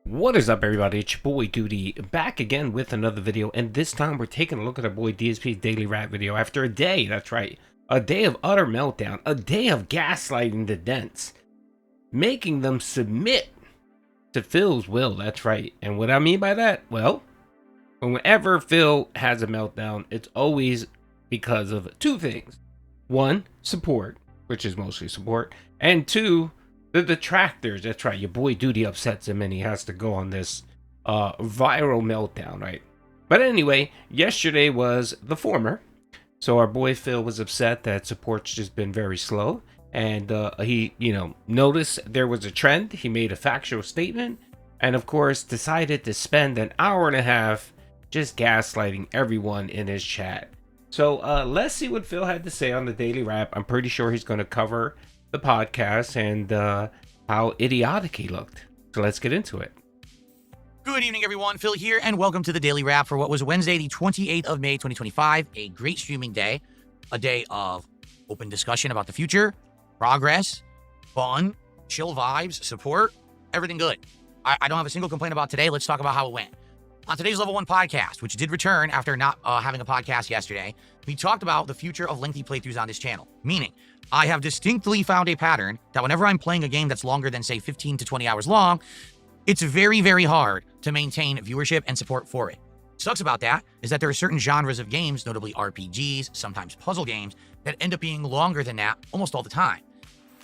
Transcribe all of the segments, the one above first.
What is up, everybody? It's your boy Doody back again with another video, and this time we're taking a look at our boy DSP's daily rap video after a day. That's right, a day of utter meltdown, a day of gaslighting the Dents, making them submit to Phil's will. That's right, and what I mean by that, well, whenever Phil has a meltdown, it's always because of two things: one, support, which is mostly support, and two, the detractors. That's right, your boy Doody upsets him and he has to go on this viral meltdown, right? But anyway, yesterday was the former. So our boy Phil was upset that support's just been very slow, and he noticed there was a trend. He made a factual statement, and of course decided to spend an hour and a half just gaslighting everyone in his chat. So let's see what Phil had to say on the daily rap. I'm pretty sure he's going to cover the podcast and how idiotic he looked. So let's get into it. Good evening, everyone. Phil here, and welcome to the Daily Wrap for what was Wednesday, the 28th of May, 2025. A great streaming day, a day of open discussion about the future, progress, fun, chill vibes, support, everything good. I don't have a single complaint about today. Let's talk about how it went. On today's Level 1 podcast, which did return after not having a podcast yesterday, we talked about the future of lengthy playthroughs on this channel, meaning I have distinctly found a pattern that whenever I'm playing a game that's longer than, say, 15 to 20 hours long, it's very, very hard to maintain viewership and support for it. What sucks about that is that there are certain genres of games, notably RPGs, sometimes puzzle games, that end up being longer than that almost all the time.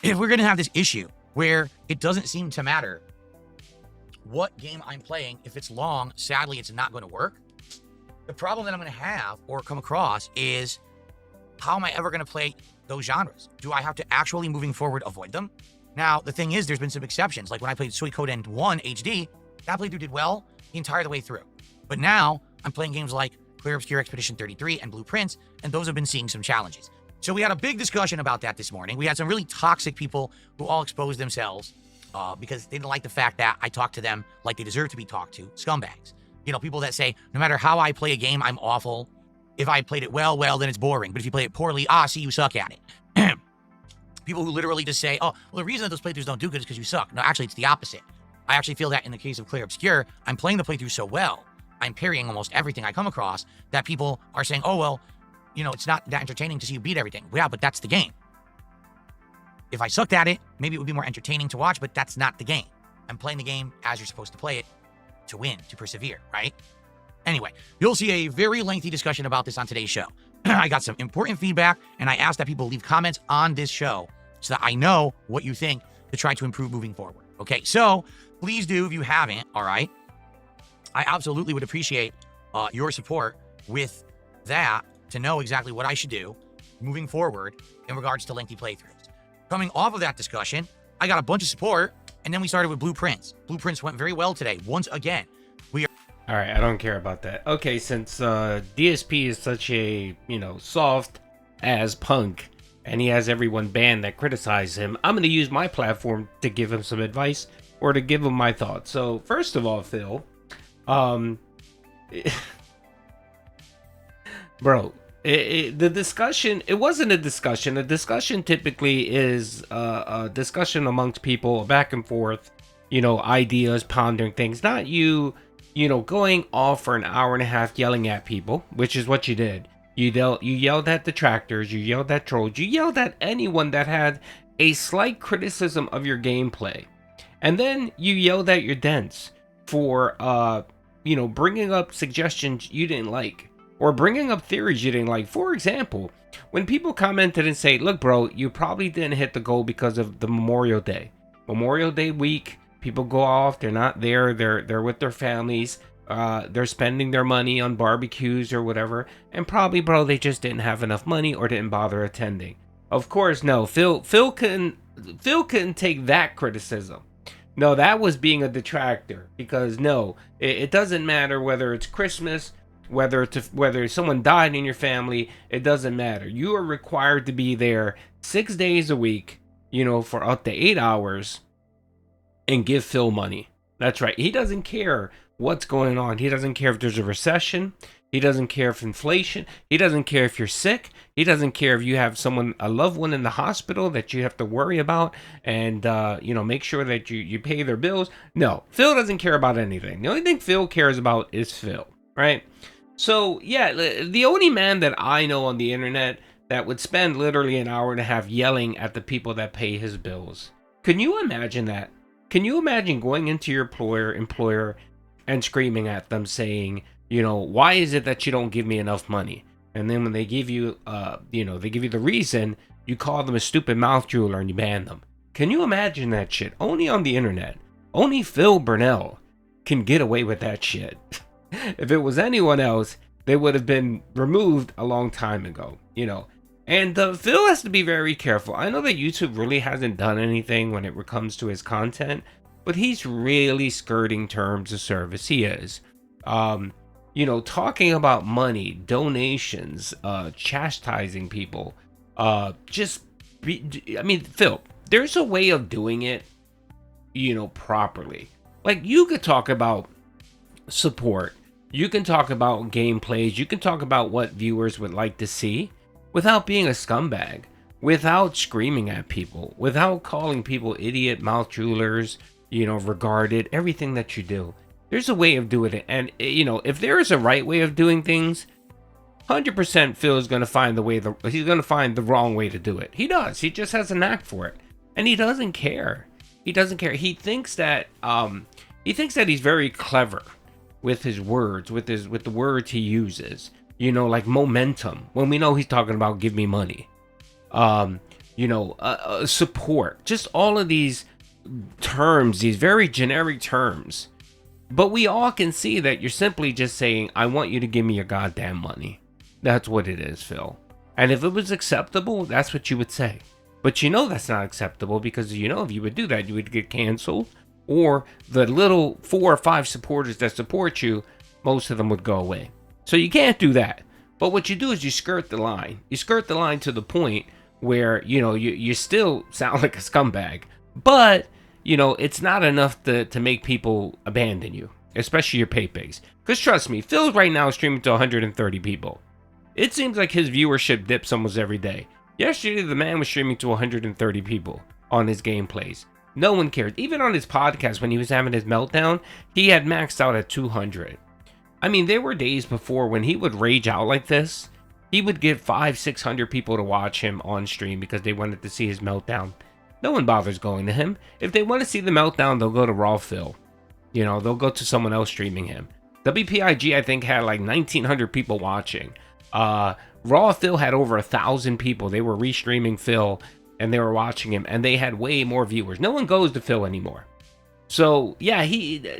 If we're going to have this issue where it doesn't seem to matter what game I'm playing, if it's long, sadly, it's not going to work. The problem that I'm going to have or come across is, how am I ever going to play those genres? Do I have to actually, moving forward, avoid them? Now, the thing is, there's been some exceptions. Like when I played Suikoden 1 HD, that playthrough did well the entire way through. But now, I'm playing games like Clear Obscure Expedition 33 and Blueprints, and those have been seeing some challenges. So we had a big discussion about that this morning. We had some really toxic people who all exposed themselves because they didn't like the fact that I talked to them like they deserve to be talked to. Scumbags. You know, people that say, no matter how I play a game, I'm awful. If I played it well, then it's boring. But if you play it poorly, see, you suck at it. People who literally just say, oh, well, the reason that those playthroughs don't do good is because you suck. No, actually, it's the opposite. I actually feel that in the case of Clear Obscure, I'm playing the playthrough so well, I'm parrying almost everything I come across, that people are saying, oh, well, you know, it's not that entertaining to see you beat everything. Well, yeah, but that's the game. If I sucked at it, maybe it would be more entertaining to watch, but that's not the game. I'm playing the game as you're supposed to play it, to win, to persevere, right? Anyway, you'll see a very lengthy discussion about this on today's show. I got some important feedback, and I asked that people leave comments on this show so that I know what you think to try to improve moving forward. Okay, so please do if you haven't, all right? I absolutely would appreciate your support with that to know exactly what I should do moving forward in regards to lengthy playthroughs. Coming off of that discussion, I got a bunch of support, and then we started with Blueprints. Blueprints went very well today, once again. All right, I don't care about that. Okay, since DSP is such a, soft as punk, and he has everyone banned that criticize him, I'm going to use my platform to give him some advice or to give him my thoughts. So, first of all, Phil, bro, the discussion, it wasn't a discussion. A discussion typically is a discussion amongst people, back and forth, ideas, pondering things, not you going off for an hour and a half yelling at people, which is what you did. You yelled at detractors, you yelled at trolls, you yelled at anyone that had a slight criticism of your gameplay. And then you yelled at your Dents for, bringing up suggestions you didn't like, or bringing up theories you didn't like. For example, when people commented and say, look, bro, you probably didn't hit the goal because of the Memorial Day week. People go off, they're not there, they're with their families, they're spending their money on barbecues or whatever, and probably, bro, they just didn't have enough money or didn't bother attending. Of course, no, Phil couldn't take that criticism. No, that was being a detractor, because no, it doesn't matter whether it's Christmas, whether someone died in your family, it doesn't matter. You are required to be there 6 days a week, for up to 8 hours, and give Phil money. That's right. He doesn't care what's going on. He doesn't care if there's a recession. He doesn't care if inflation. He doesn't care if you're sick. He doesn't care if you have a loved one in the hospital that you have to worry about and, make sure that you pay their bills. No, Phil doesn't care about anything. The only thing Phil cares about is Phil, right? So, yeah, the only man that I know on the internet that would spend literally an hour and a half yelling at the people that pay his bills. Can you imagine that? Can you imagine going into your employer and screaming at them saying, why is it that you don't give me enough money? And then when they give you, they give you the reason, you call them a stupid mouth drooler and you ban them. Can you imagine that shit? Only on the internet. Only Phil Burnell can get away with that shit. If it was anyone else, they would have been removed a long time ago, And Phil has to be very careful. I know that YouTube really hasn't done anything when it comes to his content, but he's really skirting terms of service. He is. Talking about money, donations, chastising people. Phil, there's a way of doing it, properly. Like, you could talk about support. You can talk about gameplays. You can talk about what viewers would like to see without being a scumbag, without screaming at people, without calling people idiot, mouth droolers, regarded, everything that you do. There's a way of doing it. And, if there is a right way of doing things, 100% Phil is going to find he's going to find the wrong way to do it. He does. He just has a knack for it. And he doesn't care. He doesn't care. He thinks that he's very clever with his words, with the words he uses. Like momentum. When we know he's talking about give me money. Support. Just all of these terms, these very generic terms. But we all can see that you're simply just saying, I want you to give me your goddamn money. That's what it is, Phil. And if it was acceptable, that's what you would say. But that's not acceptable because, if you would do that, you would get canceled. Or the little 4 or 5 supporters that support you, most of them would go away. So you can't do that. But what you do is you skirt the line. You skirt the line to the point where, you still sound like a scumbag. But it's not enough to make people abandon you, especially your pay pigs. Because trust me, Phil right now is streaming to 130 people. It seems like his viewership dips almost every day. Yesterday, the man was streaming to 130 people on his gameplays. No one cared. Even on his podcast, when he was having his meltdown, he had maxed out at 200. There were days before when he would rage out like this. He would get 500-600 people to watch him on stream because they wanted to see his meltdown. No one bothers going to him. If they want to see the meltdown, they'll go to Raw Phil. They'll go to someone else streaming him. WPIG, I think, had like 1,900 people watching. Raw Phil had over 1,000 people. They were restreaming Phil and they were watching him, and they had way more viewers. No one goes to Phil anymore. So yeah,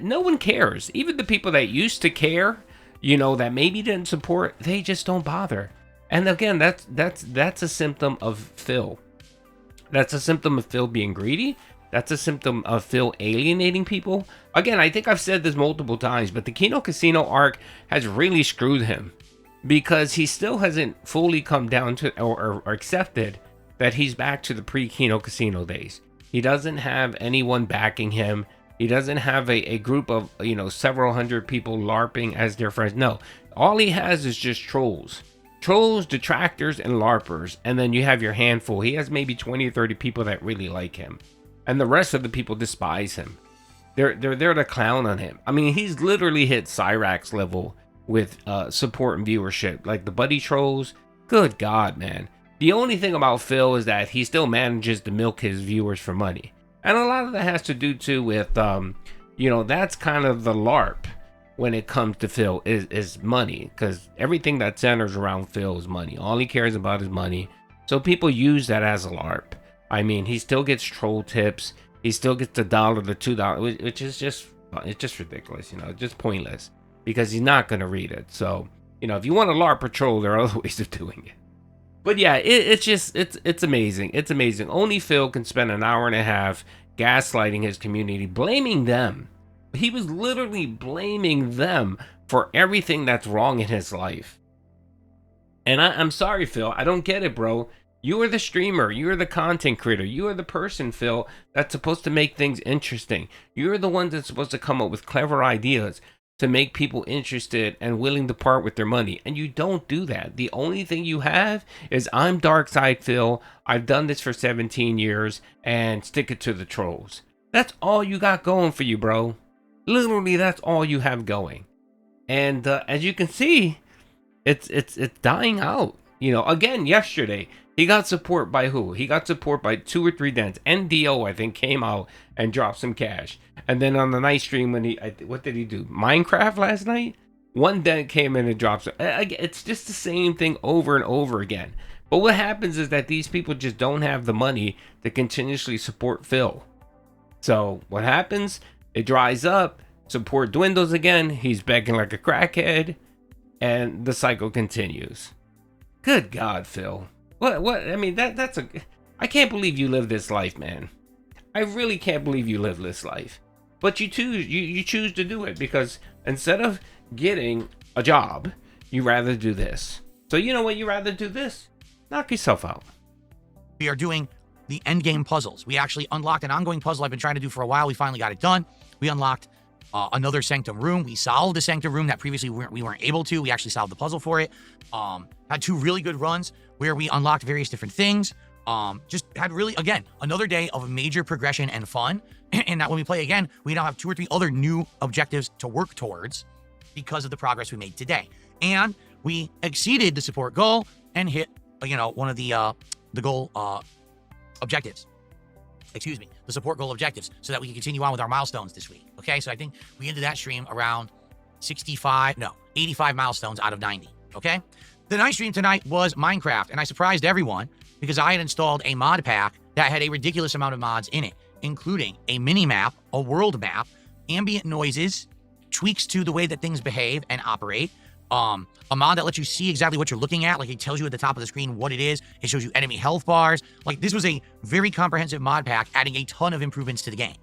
no one cares. Even the people that used to care, that maybe didn't support, they just don't bother. And again, that's a symptom of Phil. That's a symptom of Phil being greedy. That's a symptom of Phil alienating people. Again, I think I've said this multiple times, but the Kino Casino arc has really screwed him because he still hasn't fully come down to or accepted that he's back to the pre-Kino Casino days. He doesn't have anyone backing him. He doesn't have a group of, several hundred people LARPing as their friends. No, all he has is just trolls. Trolls, detractors, and LARPers, and then you have your handful. He has maybe 20 or 30 people that really like him, and the rest of the people despise him. They're there to clown on him. He's literally hit Cyrax level with support and viewership. Like the buddy trolls, good God, man. The only thing about Phil is that he still manages to milk his viewers for money, and a lot of that has to do too with, that's kind of the LARP. When it comes to Phil is money, because everything that centers around Phil is money. All he cares about is money. So people use that as a LARP. He still gets troll tips. He still gets the $1, the $2, which is just ridiculous, just pointless because he's not going to read it. So, if you want a LARP or troll, there are other ways of doing it. But yeah, it's amazing. It's amazing. Only Phil can spend an hour and a half gaslighting his community, blaming them. He was literally blaming them for everything that's wrong in his life. And I'm sorry, Phil. I don't get it, bro. You are the streamer. You are the content creator. You are the person, Phil, that's supposed to make things interesting. You're the one that's supposed to come up with clever ideas. to make people interested and willing to part with their money. And you don't do that. The only thing you have is I'm Dark Side Phil. I've done this for 17 years and stick it to the trolls. That's all you got going for you, bro. Literally, that's all you have going. And as you can see, it's dying out. You know, again, yesterday, he got support by who? He got support by 2 or 3 dents. NDO, I think, came out and dropped some cash. And then on the night stream, when what did he do? Minecraft last night? 1 dent came in and dropped some. It's just the same thing over and over again. But what happens is that these people just don't have the money to continuously support Phil. So what happens? It dries up. Support dwindles again. He's begging like a crackhead. And the cycle continues. Good God, Phil. What? I mean, that's a... I can't believe you live this life, man. I really can't believe you live this life. But you choose to do it because instead of getting a job, you rather do this. So you know what? You rather do this. Knock yourself out. We are doing the end game puzzles. We actually unlocked an ongoing puzzle I've been trying to do for a while. We finally got it done. We unlocked another sanctum room. We solved the sanctum room that previously we weren't able to. We actually solved the puzzle for it. Had 2 really good runs where we unlocked various different things. Just had really, again, another day of major progression and fun. And that when we play again, we now have 2 or 3 other new objectives to work towards because of the progress we made today. And we exceeded the support goal and hit, one of the goal objectives. Excuse me, the support goal objectives, so that we can continue on with our milestones this week. Okay, so I think we ended that stream around 85 milestones out of 90. Okay, the night stream tonight was Minecraft, and I surprised everyone because I had installed a mod pack that had a ridiculous amount of mods in it, including a mini map, a world map, ambient noises, tweaks to the way that things behave and operate, a mod that lets you see exactly what you're looking at. Like, it tells you at the top of the screen what it is. It shows you enemy health bars. Like, this was a very comprehensive mod pack, adding a ton of improvements to the game.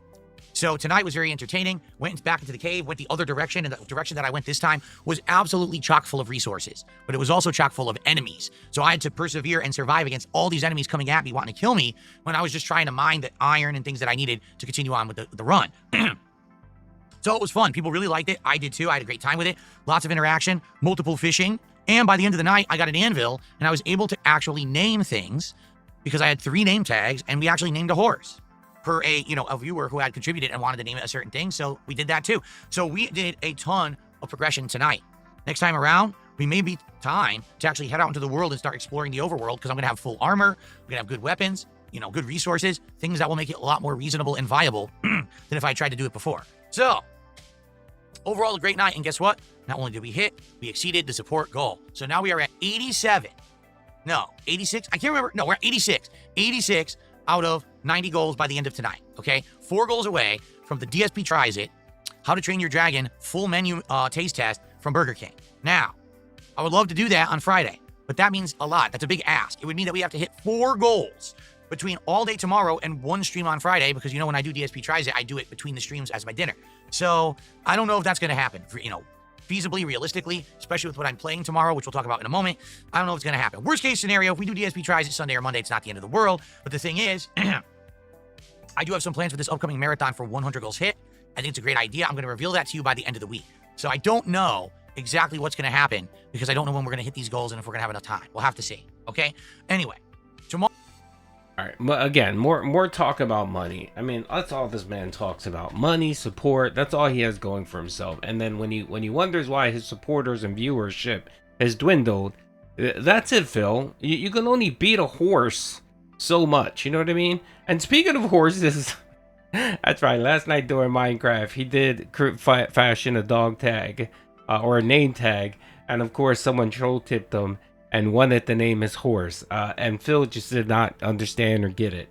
So tonight was very entertaining. Went back into the cave, went the other direction, and the direction that I went this time was absolutely chock full of resources, but it was also chock full of enemies. So I had to persevere and survive against all these enemies coming at me, wanting to kill me, when I was just trying to mine the iron and things that I needed to continue on with the run. So it was fun. People really liked it. I did too. I had a great time with it. Lots of interaction, multiple fishing. And by the end of the night, I got an anvil and I was able to actually name things because I had 3 name tags and we actually named a horse per a viewer who had contributed and wanted to name it a certain thing. So we did that too. So we did a ton of progression tonight. Next time around, we may be time to actually head out into the world and start exploring the overworld because I'm going to have full armor. We're going to have good weapons, good resources, things that will make it a lot more reasonable and viable than if I tried to do it before. So overall, a great night, and guess what? Not only did we hit, we exceeded the support goal. So now we are at 86. I can't remember. No, we're at 86. 86 out of 90 goals by the end of tonight, okay? 4 goals away from the DSP Tries It, How to Train Your Dragon full menu taste test from Burger King. Now, I would love to do that on Friday, but that means a lot. That's a big ask. It would mean that we have to hit 4 goals between all day tomorrow and 1 stream on Friday because, when I do DSP Tries It, I do it between the streams as my dinner. So I don't know if that's going to happen, feasibly, realistically, especially with what I'm playing tomorrow, which we'll talk about in a moment. I don't know if it's going to happen. Worst case scenario, if we do DSP Tries It Sunday or Monday, it's not the end of the world. But the thing is, I do have some plans for this upcoming marathon for 100 goals hit. I think it's a great idea. I'm going to reveal that to you by the end of the week. So I don't know exactly what's going to happen because I don't know when we're going to hit these goals and if we're going to have enough time. We'll have to see. Okay? Anyway, tomorrow. All right. Well, again, more talk about money. I mean, that's all this man talks about: money, support. That's all he has going for himself. And then when he wonders why his supporters and viewership has dwindled, that's it, Phil. You can only beat a horse so much. You know what I mean? And speaking of horses, that's right. Last night during Minecraft, he did fashion a dog tag or a name tag, and of course, someone troll tipped him and wanted to name his horse, and Phil just did not understand or get it.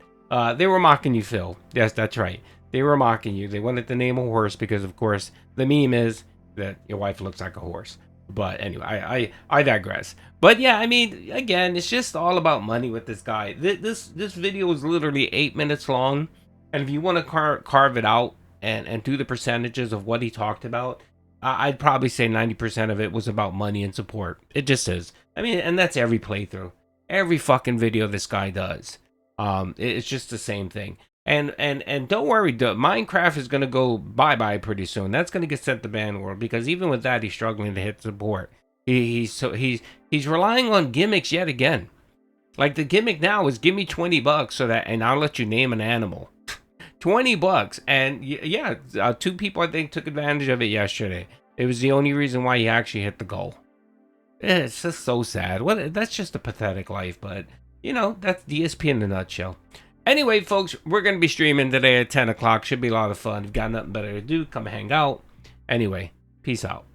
They were mocking you, Phil. Yes, that's right. They were mocking you. They wanted to name a horse because, of course, the meme is that your wife looks like a horse. But anyway, I digress. But yeah, I mean, again, it's just all about money with this guy. This video is literally 8 minutes long, and if you want to carve it out and do the percentages of what he talked about, I'd probably say 90% of it was about money and support. It just is. I mean, and that's every playthrough. Every fucking video this guy does. It's just the same thing. And don't worry, Minecraft is gonna go bye-bye pretty soon. That's gonna get sent to ban world, because even with that, he's struggling to hit support. He's relying on gimmicks yet again. Like, the gimmick now is give me $20 so that, and I'll let you name an animal. $20, and yeah, 2 people I think took advantage of it yesterday. It was the only reason why he actually hit the goal. It's just so sad. That's just a pathetic life, but you know, that's DSP in a nutshell. Anyway, folks, we're gonna be streaming today at 10 o'clock. Should be a lot of fun. If you've got nothing better to do, come hang out. Anyway, peace out.